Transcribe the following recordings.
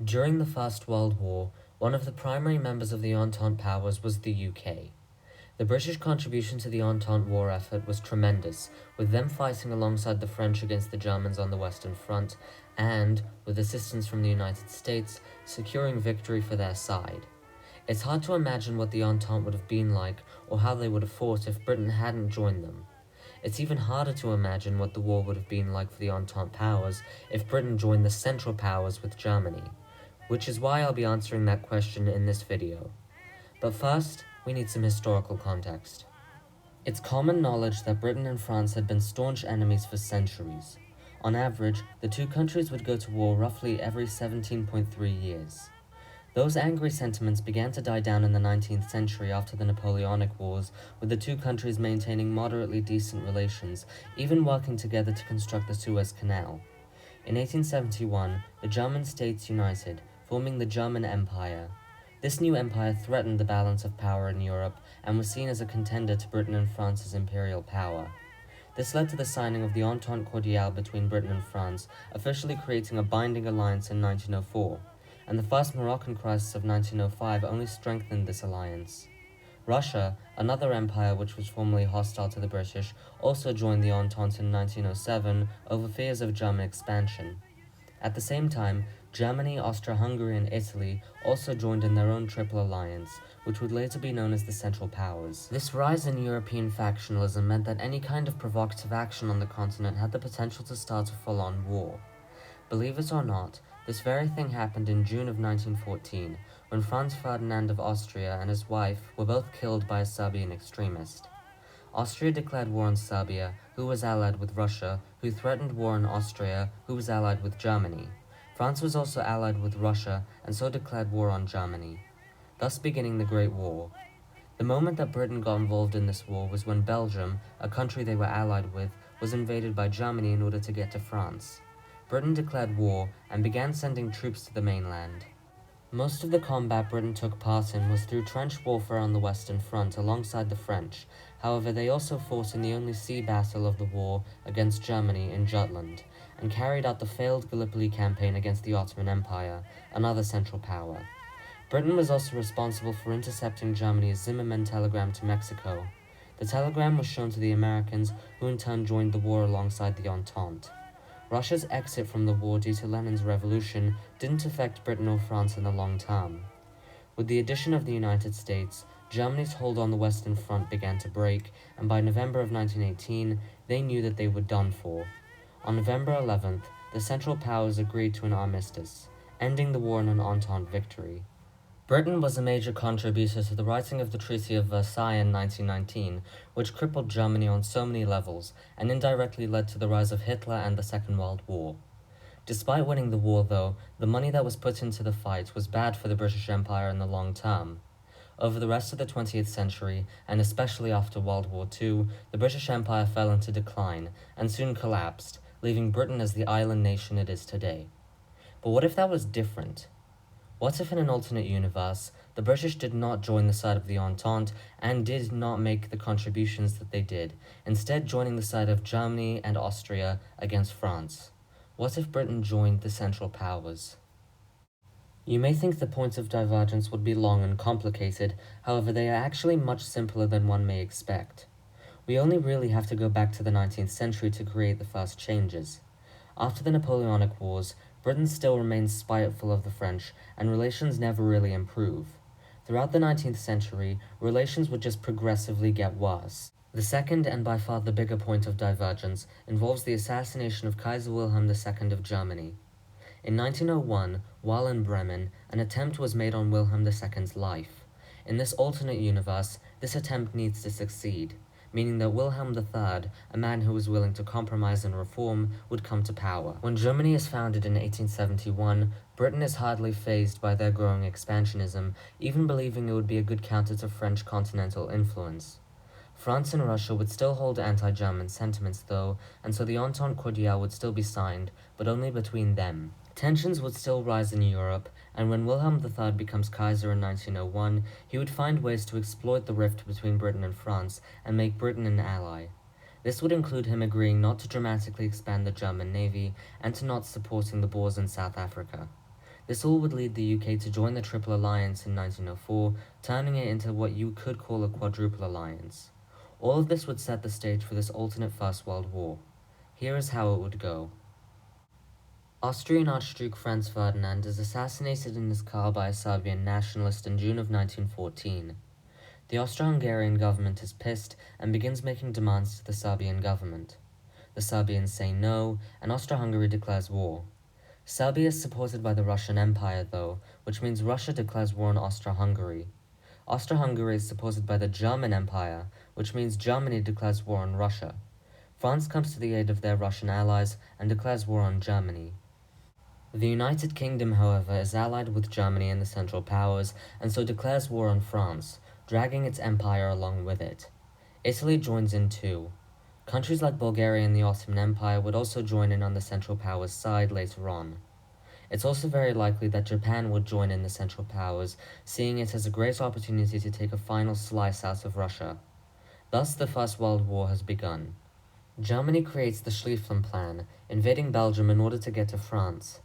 During the First World War, one of the primary members of the Entente powers was the UK. The British contribution to the Entente war effort was tremendous, with them fighting alongside the French against the Germans on the Western Front and, with assistance from the United States, securing victory for their side. It's hard to imagine what the Entente would have been like or how they would have fought if Britain hadn't joined them. It's even harder to imagine what the war would have been like for the Entente powers if Britain joined the Central Powers with Germany, which is why I'll be answering that question in this video. But first, we need some historical context. It's common knowledge that Britain and France had been staunch enemies for centuries. On average, the two countries would go to war roughly every 17.3 years. Those angry sentiments began to die down in the 19th century after the Napoleonic Wars, with the two countries maintaining moderately decent relations, even working together to construct the Suez Canal. In 1871, the German states united, forming the German Empire. This new empire threatened the balance of power in Europe and was seen as a contender to Britain and France's imperial power. This led to the signing of the Entente Cordiale between Britain and France, officially creating a binding alliance in 1904, and the first Moroccan crisis of 1905 only strengthened this alliance. Russia, another empire which was formerly hostile to the British, also joined the Entente in 1907 over fears of German expansion. At the same time, Germany, Austria-Hungary, and Italy also joined in their own Triple Alliance, which would later be known as the Central Powers. This rise in European factionalism meant that any kind of provocative action on the continent had the potential to start a full-on war. Believe it or not, this very thing happened in June of 1914, when Franz Ferdinand of Austria and his wife were both killed by a Serbian extremist. Austria declared war on Serbia, who was allied with Russia, who threatened war on Austria, who was allied with Germany. France was also allied with Russia, and so declared war on Germany, thus beginning the Great War. The moment that Britain got involved in this war was when Belgium, a country they were allied with, was invaded by Germany in order to get to France. Britain declared war and began sending troops to the mainland. Most of the combat Britain took part in was through trench warfare on the Western Front alongside the French. However, they also fought in the only sea battle of the war against Germany in Jutland, and carried out the failed Gallipoli campaign against the Ottoman Empire, another Central Power. Britain was also responsible for intercepting Germany's Zimmermann telegram to Mexico. The telegram was shown to the Americans, who in turn joined the war alongside the Entente. Russia's exit from the war due to Lenin's revolution didn't affect Britain or France in the long term. With the addition of the United States, Germany's hold on the Western Front began to break, and by November of 1918, they knew that they were done for. On November 11th, the Central Powers agreed to an armistice, ending the war in an Entente victory. Britain was a major contributor to the writing of the Treaty of Versailles in 1919, which crippled Germany on so many levels, and indirectly led to the rise of Hitler and the Second World War. Despite winning the war, though, the money that was put into the fight was bad for the British Empire in the long term. Over the rest of the 20th century, and especially after World War II, the British Empire fell into decline, and soon collapsed, leaving Britain as the island nation it is today. But what if that was different? What if in an alternate universe, the British did not join the side of the Entente and did not make the contributions that they did, instead joining the side of Germany and Austria against France? What if Britain joined the Central Powers? You may think the points of divergence would be long and complicated, however they are actually much simpler than one may expect. We only really have to go back to the 19th century to create the first changes. After the Napoleonic Wars, Britain still remains spiteful of the French, and relations never really improve. Throughout the 19th century, relations would just progressively get worse. The second, and by far the bigger point of divergence, involves the assassination of Kaiser Wilhelm II of Germany. In 1901, while in Bremen, an attempt was made on Wilhelm II's life. In this alternate universe, this attempt needs to succeed, meaning that Wilhelm III, a man who was willing to compromise and reform, would come to power. When Germany is founded in 1871, Britain is hardly fazed by their growing expansionism, even believing it would be a good counter to French continental influence. France and Russia would still hold anti-German sentiments though, and so the Entente Cordiale would still be signed, but only between them. Tensions would still rise in Europe, and when Wilhelm III becomes Kaiser in 1901, he would find ways to exploit the rift between Britain and France and make Britain an ally. This would include him agreeing not to dramatically expand the German navy and to not supporting the Boers in South Africa. This all would lead the UK to join the Triple Alliance in 1904, turning it into what you could call a quadruple alliance. All of this would set the stage for this alternate First World War. Here is how it would go. Austrian Archduke Franz Ferdinand is assassinated in his car by a Serbian nationalist in June of 1914. The Austro-Hungarian government is pissed and begins making demands to the Serbian government. The Serbians say no, and Austro-Hungary declares war. Serbia is supported by the Russian Empire, though, which means Russia declares war on Austro-Hungary. Austro-Hungary is supported by the German Empire, which means Germany declares war on Russia. France comes to the aid of their Russian allies and declares war on Germany. The United Kingdom, however, is allied with Germany and the Central Powers, and so declares war on France, dragging its empire along with it. Italy joins in too. Countries like Bulgaria and the Ottoman Empire would also join in on the Central Powers' side later on. It's also very likely that Japan would join in the Central Powers, seeing it as a great opportunity to take a final slice out of Russia. Thus, the First World War has begun. Germany creates the Schlieffen Plan, invading Belgium in order to get to France.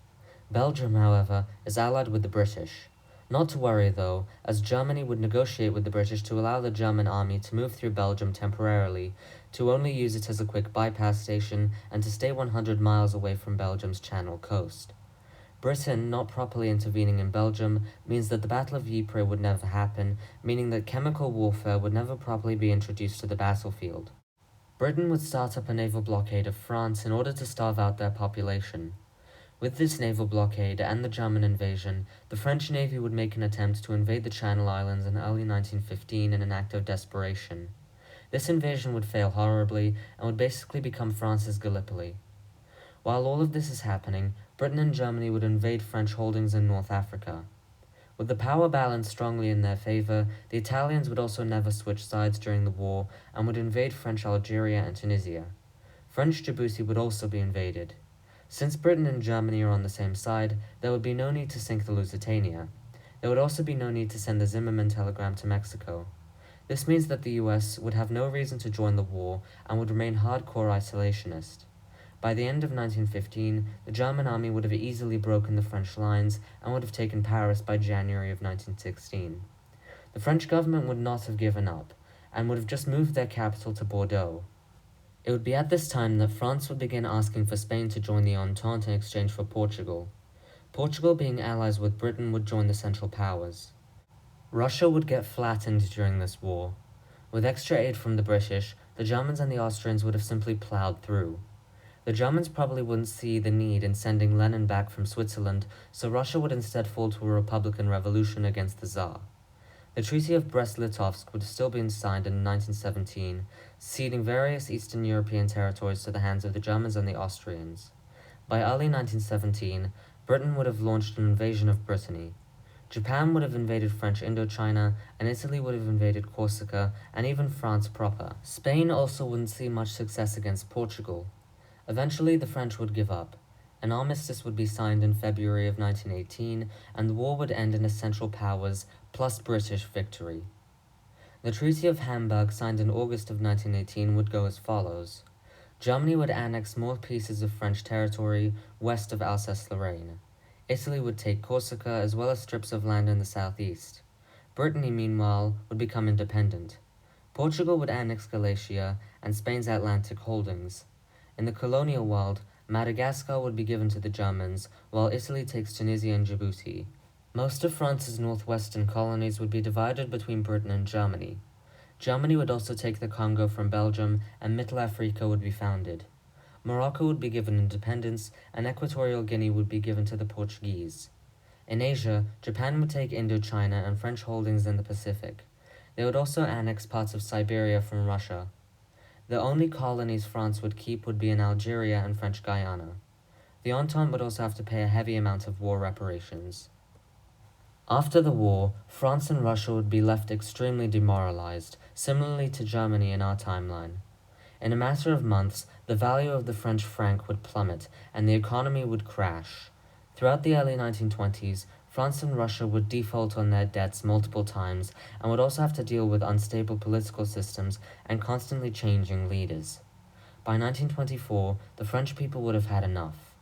Belgium, however, is allied with the British. Not to worry, though, as Germany would negotiate with the British to allow the German army to move through Belgium temporarily, to only use it as a quick bypass station, and to stay 100 miles away from Belgium's Channel coast. Britain not properly intervening in Belgium means that the Battle of Ypres would never happen, meaning that chemical warfare would never properly be introduced to the battlefield. Britain would start up a naval blockade of France in order to starve out their population. With this naval blockade and the German invasion, the French Navy would make an attempt to invade the Channel Islands in early 1915 in an act of desperation. This invasion would fail horribly and would basically become France's Gallipoli. While all of this is happening, Britain and Germany would invade French holdings in North Africa. With the power balance strongly in their favor, the Italians would also never switch sides during the war and would invade French Algeria and Tunisia. French Djibouti would also be invaded. Since Britain and Germany are on the same side, there would be no need to sink the Lusitania. There would also be no need to send the Zimmerman telegram to Mexico. This means that the US would have no reason to join the war and would remain hardcore isolationist. By the end of 1915, the German army would have easily broken the French lines and would have taken Paris by January of 1916. The French government would not have given up, and would have just moved their capital to Bordeaux. It would be at this time that France would begin asking for Spain to join the Entente in exchange for Portugal. Portugal, being allies with Britain, would join the Central Powers. Russia would get flattened during this war. With extra aid from the British, the Germans and the Austrians would have simply plowed through. The Germans probably wouldn't see the need in sending Lenin back from Switzerland, so Russia would instead fall to a Republican revolution against the Tsar. The Treaty of Brest-Litovsk would have still been signed in 1917, ceding various Eastern European territories to the hands of the Germans and the Austrians. By early 1917, Britain would have launched an invasion of Brittany. Japan would have invaded French Indochina, and Italy would have invaded Corsica, and even France proper. Spain also wouldn't see much success against Portugal. Eventually, the French would give up. An armistice would be signed in February of 1918, and the war would end in a Central Powers plus British victory. The Treaty of Hamburg, signed in August of 1918, would go as follows. Germany would annex more pieces of French territory west of Alsace-Lorraine. Italy would take Corsica as well as strips of land in the southeast. Brittany, meanwhile, would become independent. Portugal would annex Galicia and Spain's Atlantic holdings. In the colonial world, Madagascar would be given to the Germans, while Italy takes Tunisia and Djibouti. Most of France's northwestern colonies would be divided between Britain and Germany. Germany would also take the Congo from Belgium, and Middle Africa would be founded. Morocco would be given independence, and Equatorial Guinea would be given to the Portuguese. In Asia, Japan would take Indochina and French holdings in the Pacific. They would also annex parts of Siberia from Russia. The only colonies France would keep would be in Algeria and French Guiana. The Entente would also have to pay a heavy amount of war reparations. After the war, France and Russia would be left extremely demoralized, similarly to Germany in our timeline. In a matter of months, the value of the French franc would plummet, and the economy would crash. Throughout the early 1920s, France and Russia would default on their debts multiple times, and would also have to deal with unstable political systems and constantly changing leaders. By 1924, the French people would have had enough.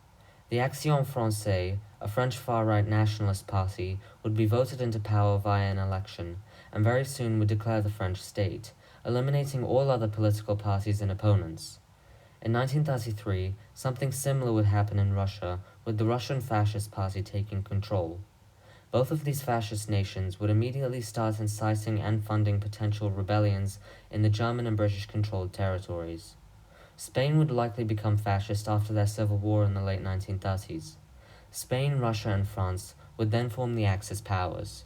The Action Française, a French far-right nationalist party, would be voted into power via an election, and very soon would declare the French state, eliminating all other political parties and opponents. In 1933, something similar would happen in Russia, with the Russian Fascist Party taking control. Both of these fascist nations would immediately start inciting and funding potential rebellions in the German and British-controlled territories. Spain would likely become fascist after their civil war in the late 1930s. Spain, Russia, and France would then form the Axis powers.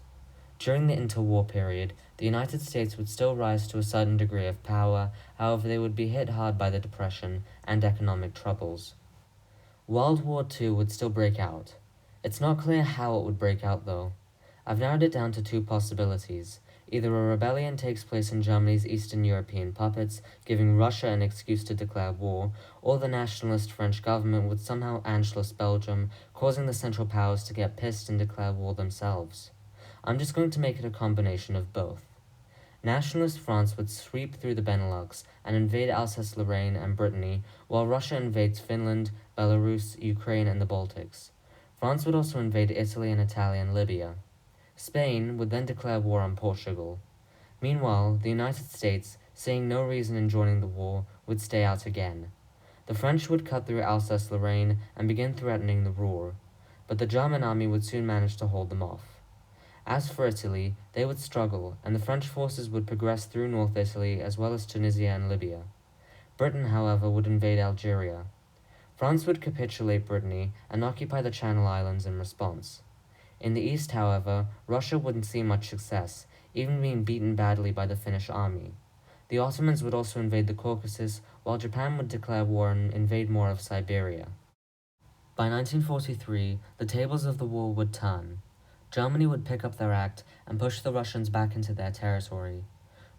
During the interwar period, the United States would still rise to a certain degree of power, however they would be hit hard by the Depression and economic troubles. World War II would still break out. It's not clear how it would break out though. I've narrowed it down to two possibilities. Either a rebellion takes place in Germany's Eastern European puppets, giving Russia an excuse to declare war, or the nationalist French government would somehow Anschluss Belgium, causing the Central Powers to get pissed and declare war themselves. I'm just going to make it a combination of both. Nationalist France would sweep through the Benelux and invade Alsace-Lorraine and Brittany, while Russia invades Finland, Belarus, Ukraine, and the Baltics. France would also invade Italy and Italy and Libya. Spain would then declare war on Portugal. Meanwhile, the United States, seeing no reason in joining the war, would stay out again. The French would cut through Alsace-Lorraine and begin threatening the Ruhr, but the German army would soon manage to hold them off. As for Italy, they would struggle, and the French forces would progress through North Italy as well as Tunisia and Libya. Britain, however, would invade Algeria. France would capitulate Brittany and occupy the Channel Islands in response. In the east, however, Russia wouldn't see much success, even being beaten badly by the Finnish army. The Ottomans would also invade the Caucasus, while Japan would declare war and invade more of Siberia. By 1943, the tables of the war would turn. Germany would pick up their act and push the Russians back into their territory.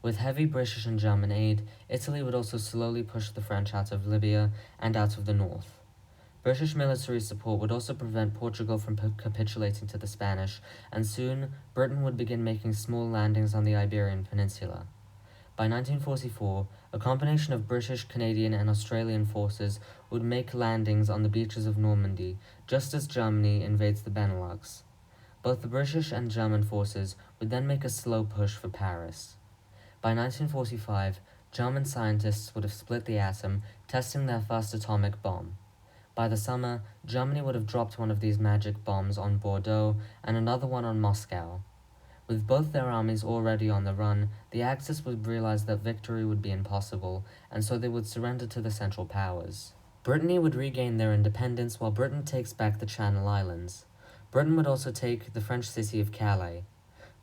With heavy British and German aid, Italy would also slowly push the French out of Libya and out of the north. British military support would also prevent Portugal from capitulating to the Spanish, and soon Britain would begin making small landings on the Iberian Peninsula. By 1944, a combination of British, Canadian, and Australian forces would make landings on the beaches of Normandy, just as Germany invades the Benelux. Both the British and German forces would then make a slow push for Paris. By 1945, German scientists would have split the atom, testing their first atomic bomb. By the summer, Germany would have dropped one of these magic bombs on Bordeaux and another one on Moscow. With both their armies already on the run, the Axis would realize that victory would be impossible, and so they would surrender to the Central Powers. Brittany would regain their independence while Britain takes back the Channel Islands. Britain would also take the French city of Calais.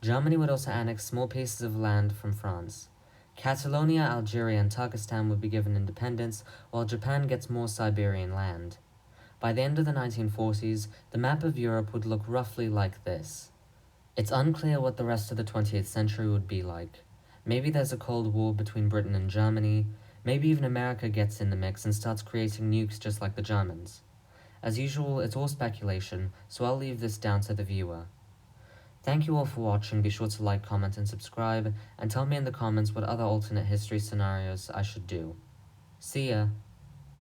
Germany would also annex small pieces of land from France. Catalonia, Algeria, and Turkestan would be given independence, while Japan gets more Siberian land. By the end of the 1940s, the map of Europe would look roughly like this. It's unclear what the rest of the 20th century would be like. Maybe there's a Cold War between Britain and Germany, maybe even America gets in the mix and starts creating nukes just like the Germans. As usual, it's all speculation, so I'll leave this down to the viewer. Thank you all for watching, be sure to like, comment, and subscribe, and tell me in the comments what other alternate history scenarios I should do. See ya!